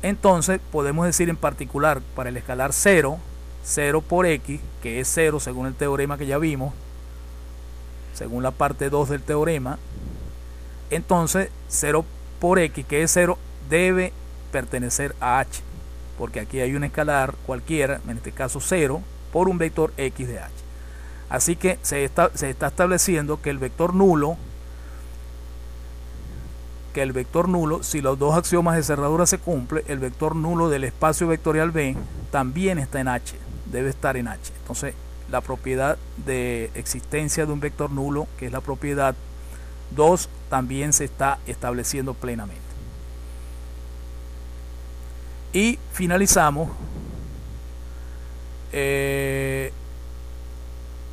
Entonces podemos decir en particular para el escalar 0, 0 por x, que es 0 según el teorema que ya vimos, según la parte 2 del teorema, entonces 0 por x, que es 0, debe pertenecer a h, porque aquí hay un escalar cualquiera, en este caso 0, por un vector x de h. Así que se está estableciendo que el vector nulo, si los dos axiomas de cerradura se cumplen, el vector nulo del espacio vectorial B también está en H, debe estar en H. Entonces, la propiedad de existencia de un vector nulo, que es la propiedad 2, también se está estableciendo plenamente. Y finalizamos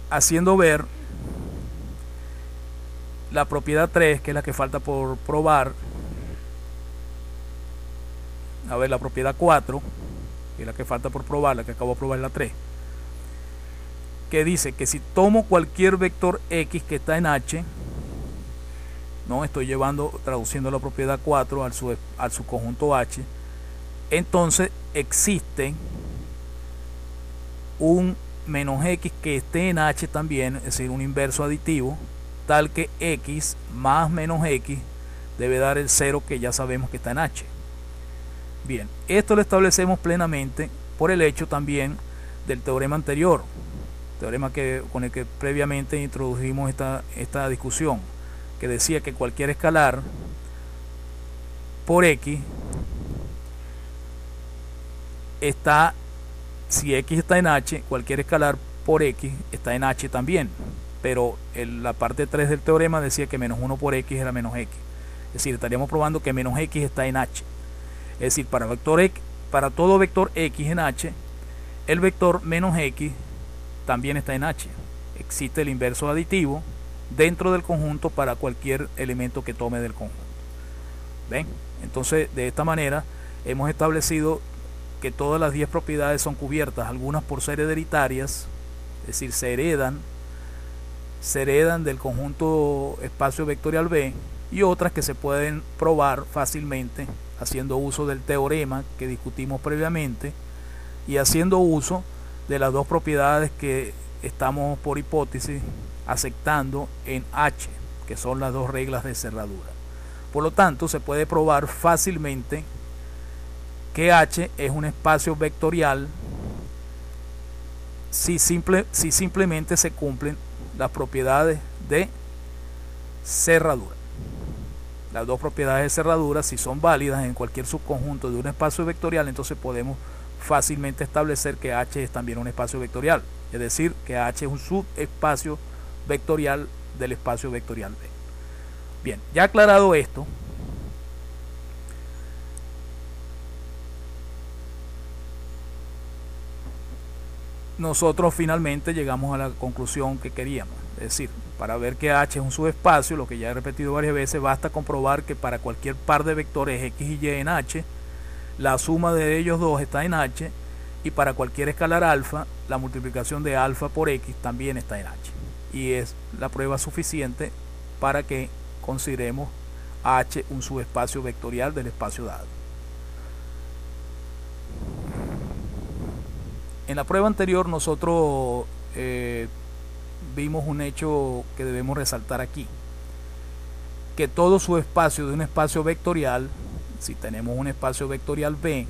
haciendo ver la propiedad 3, que es la que falta por probar. A ver, la propiedad 4, que es la que falta por probar, la que acabo de probar la 3, que dice que si tomo cualquier vector x que está en H, no estoy traduciendo la propiedad 4 al su conjunto H, entonces existe un menos x que esté en H también, es decir, un inverso aditivo, tal que x más menos x debe dar el 0 que ya sabemos que está en H. Bien, esto lo establecemos plenamente por el hecho también del teorema anterior, teorema con el que previamente introdujimos esta discusión, que decía que cualquier escalar por x está, si x está en H, cualquier escalar por x está en H también. Pero la parte 3 del teorema decía que menos 1 por x era menos x. Es decir, estaríamos probando que menos x está en H. Es decir, para todo vector x en H, el vector menos x también está en H. Existe el inverso aditivo dentro del conjunto para cualquier elemento que tome del conjunto. ¿Ven? Entonces, de esta manera, hemos establecido que todas las 10 propiedades son cubiertas, algunas por ser hereditarias, es decir, se heredan del conjunto espacio vectorial B, y otras que se pueden probar fácilmente haciendo uso del teorema que discutimos previamente y haciendo uso de las dos propiedades que estamos por hipótesis aceptando en H, que son las dos reglas de cerradura. Por lo tanto, se puede probar fácilmente que H es un espacio vectorial si simplemente se cumplen las propiedades de cerradura. Las dos propiedades de cerradura, si son válidas en cualquier subconjunto de un espacio vectorial, entonces podemos fácilmente establecer que H es también un espacio vectorial, es decir, que H es un subespacio vectorial del espacio vectorial B. Bien, ya aclarado esto, nosotros finalmente llegamos a la conclusión que queríamos. Es decir, para ver que H es un subespacio, lo que ya he repetido varias veces, basta comprobar que para cualquier par de vectores X y Y en H, la suma de ellos dos está en H, y para cualquier escalar alfa, la multiplicación de alfa por X también está en H. Y es la prueba suficiente para que consideremos H un subespacio vectorial del espacio dado. En la prueba anterior nosotros vimos un hecho que debemos resaltar aquí, que todo subespacio de un espacio vectorial, si tenemos un espacio vectorial B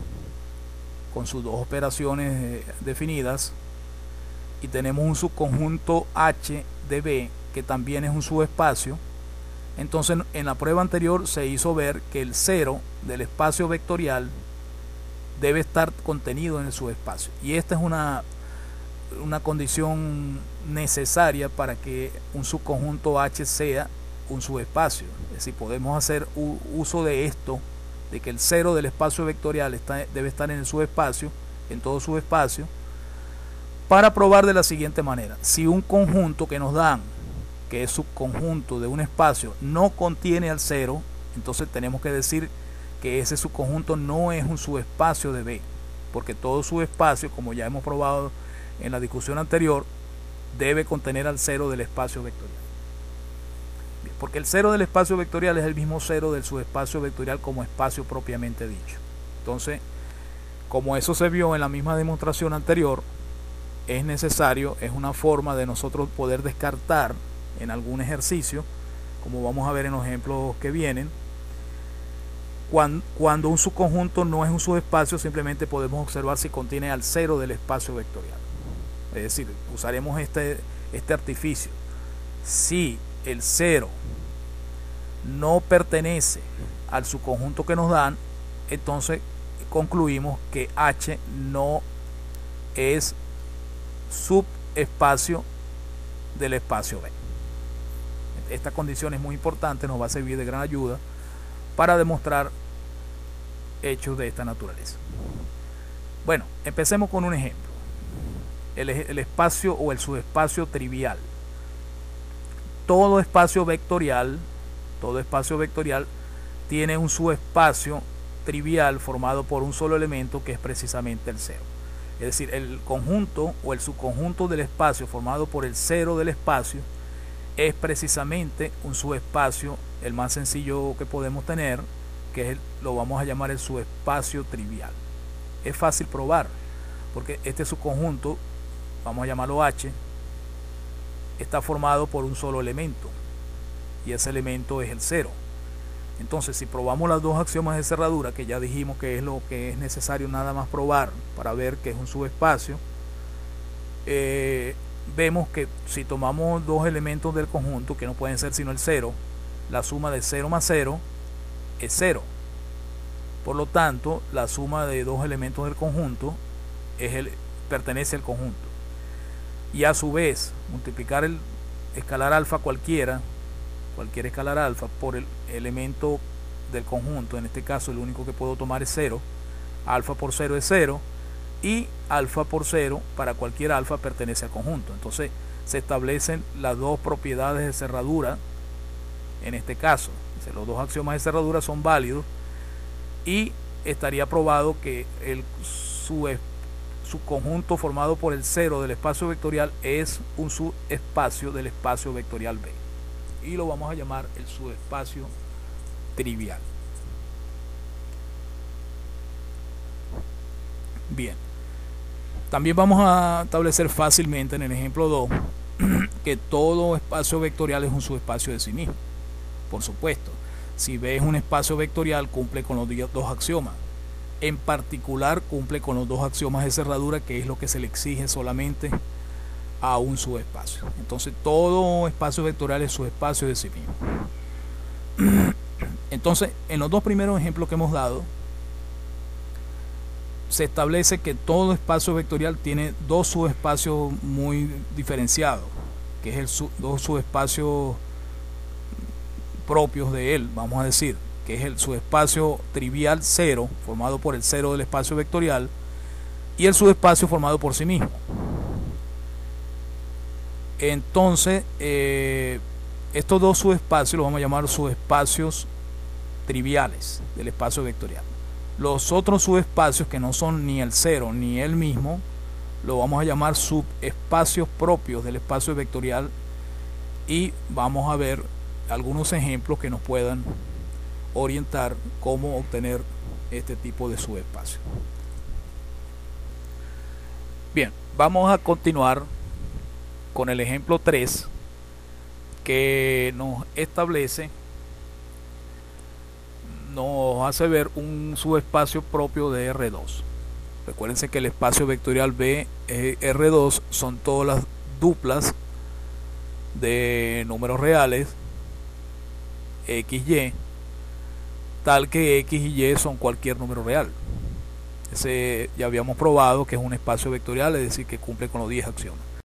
con sus dos operaciones definidas y tenemos un subconjunto H de B que también es un subespacio, entonces en la prueba anterior se hizo ver que el 0 del espacio vectorial debe estar contenido en el subespacio, y esta es una condición necesaria para que un subconjunto H sea un subespacio. Es decir, podemos hacer uso de esto, de que el 0 del espacio vectorial debe estar en el subespacio, en todo subespacio, para probar de la siguiente manera: si un conjunto que nos dan, que es subconjunto de un espacio, no contiene al 0, entonces tenemos que decir que ese subconjunto no es un subespacio de B, porque todo subespacio, como ya hemos probado en la discusión anterior, debe contener al 0 del espacio vectorial. Bien, porque el 0 del espacio vectorial es el mismo 0 del subespacio vectorial como espacio propiamente dicho. Entonces, como eso se vio en la misma demostración anterior, es necesario, es una forma de nosotros poder descartar en algún ejercicio, como vamos a ver en los ejemplos que vienen. Cuando un subconjunto no es un subespacio, simplemente podemos observar si contiene al cero del espacio vectorial. Es decir, usaremos este artificio. Si el cero no pertenece al subconjunto que nos dan, entonces concluimos que H no es subespacio del espacio B. Esta condición es muy importante, nos va a servir de gran ayuda para demostrar hechos de esta naturaleza. Bueno, empecemos con un ejemplo. El espacio o el subespacio trivial. Todo espacio vectorial tiene un subespacio trivial formado por un solo elemento, que es precisamente el cero. Es decir, el conjunto o el subconjunto del espacio formado por el cero del espacio es precisamente un subespacio, el más sencillo que podemos tener, que lo vamos a llamar el subespacio trivial. Es fácil probar, porque este subconjunto, vamos a llamarlo H, está formado por un solo elemento, y ese elemento es el cero. Entonces, si probamos las dos axiomas de cerradura, que ya dijimos que es lo que es necesario nada más probar para ver que es un subespacio, vemos que si tomamos dos elementos del conjunto, que no pueden ser sino el cero, la suma de 0 más 0 es 0. Por lo tanto, la suma de dos elementos del conjunto pertenece al conjunto. Y a su vez, multiplicar el escalar alfa cualquier escalar alfa por el elemento del conjunto, en este caso el único que puedo tomar es 0, alfa por 0 es 0, y alfa por 0 para cualquier alfa pertenece al conjunto. Entonces se establecen las dos propiedades de cerradura en este caso. Los dos axiomas de cerradura son válidos y estaría probado que el subconjunto formado por el cero del espacio vectorial es un subespacio del espacio vectorial B, y lo vamos a llamar el subespacio trivial. Bien, también vamos a establecer fácilmente en el ejemplo 2 que todo espacio vectorial es un subespacio de sí mismo. Por supuesto, si B es un espacio vectorial, cumple con los dos axiomas. En particular, cumple con los dos axiomas de cerradura, que es lo que se le exige solamente a un subespacio. Entonces, todo espacio vectorial es subespacio de sí mismo. Entonces, en los dos primeros ejemplos que hemos dado, se establece que todo espacio vectorial tiene dos subespacios muy diferenciados, que es dos subespacios propios de él, vamos a decir, que es el subespacio trivial 0, formado por el cero del espacio vectorial, y el subespacio formado por sí mismo. Entonces, estos dos subespacios los vamos a llamar subespacios triviales del espacio vectorial. Los otros subespacios, que no son ni el cero ni el mismo, lo vamos a llamar subespacios propios del espacio vectorial, y vamos a ver algunos ejemplos que nos puedan orientar cómo obtener este tipo de subespacio. Bien, vamos a continuar con el ejemplo 3, que nos hace ver un subespacio propio de R2. Recuérdense que el espacio vectorial B R2 son todas las duplas de números reales XY, tal que X y Y son cualquier número real. Ese ya habíamos probado que es un espacio vectorial, es decir, que cumple con los 10 axiomas.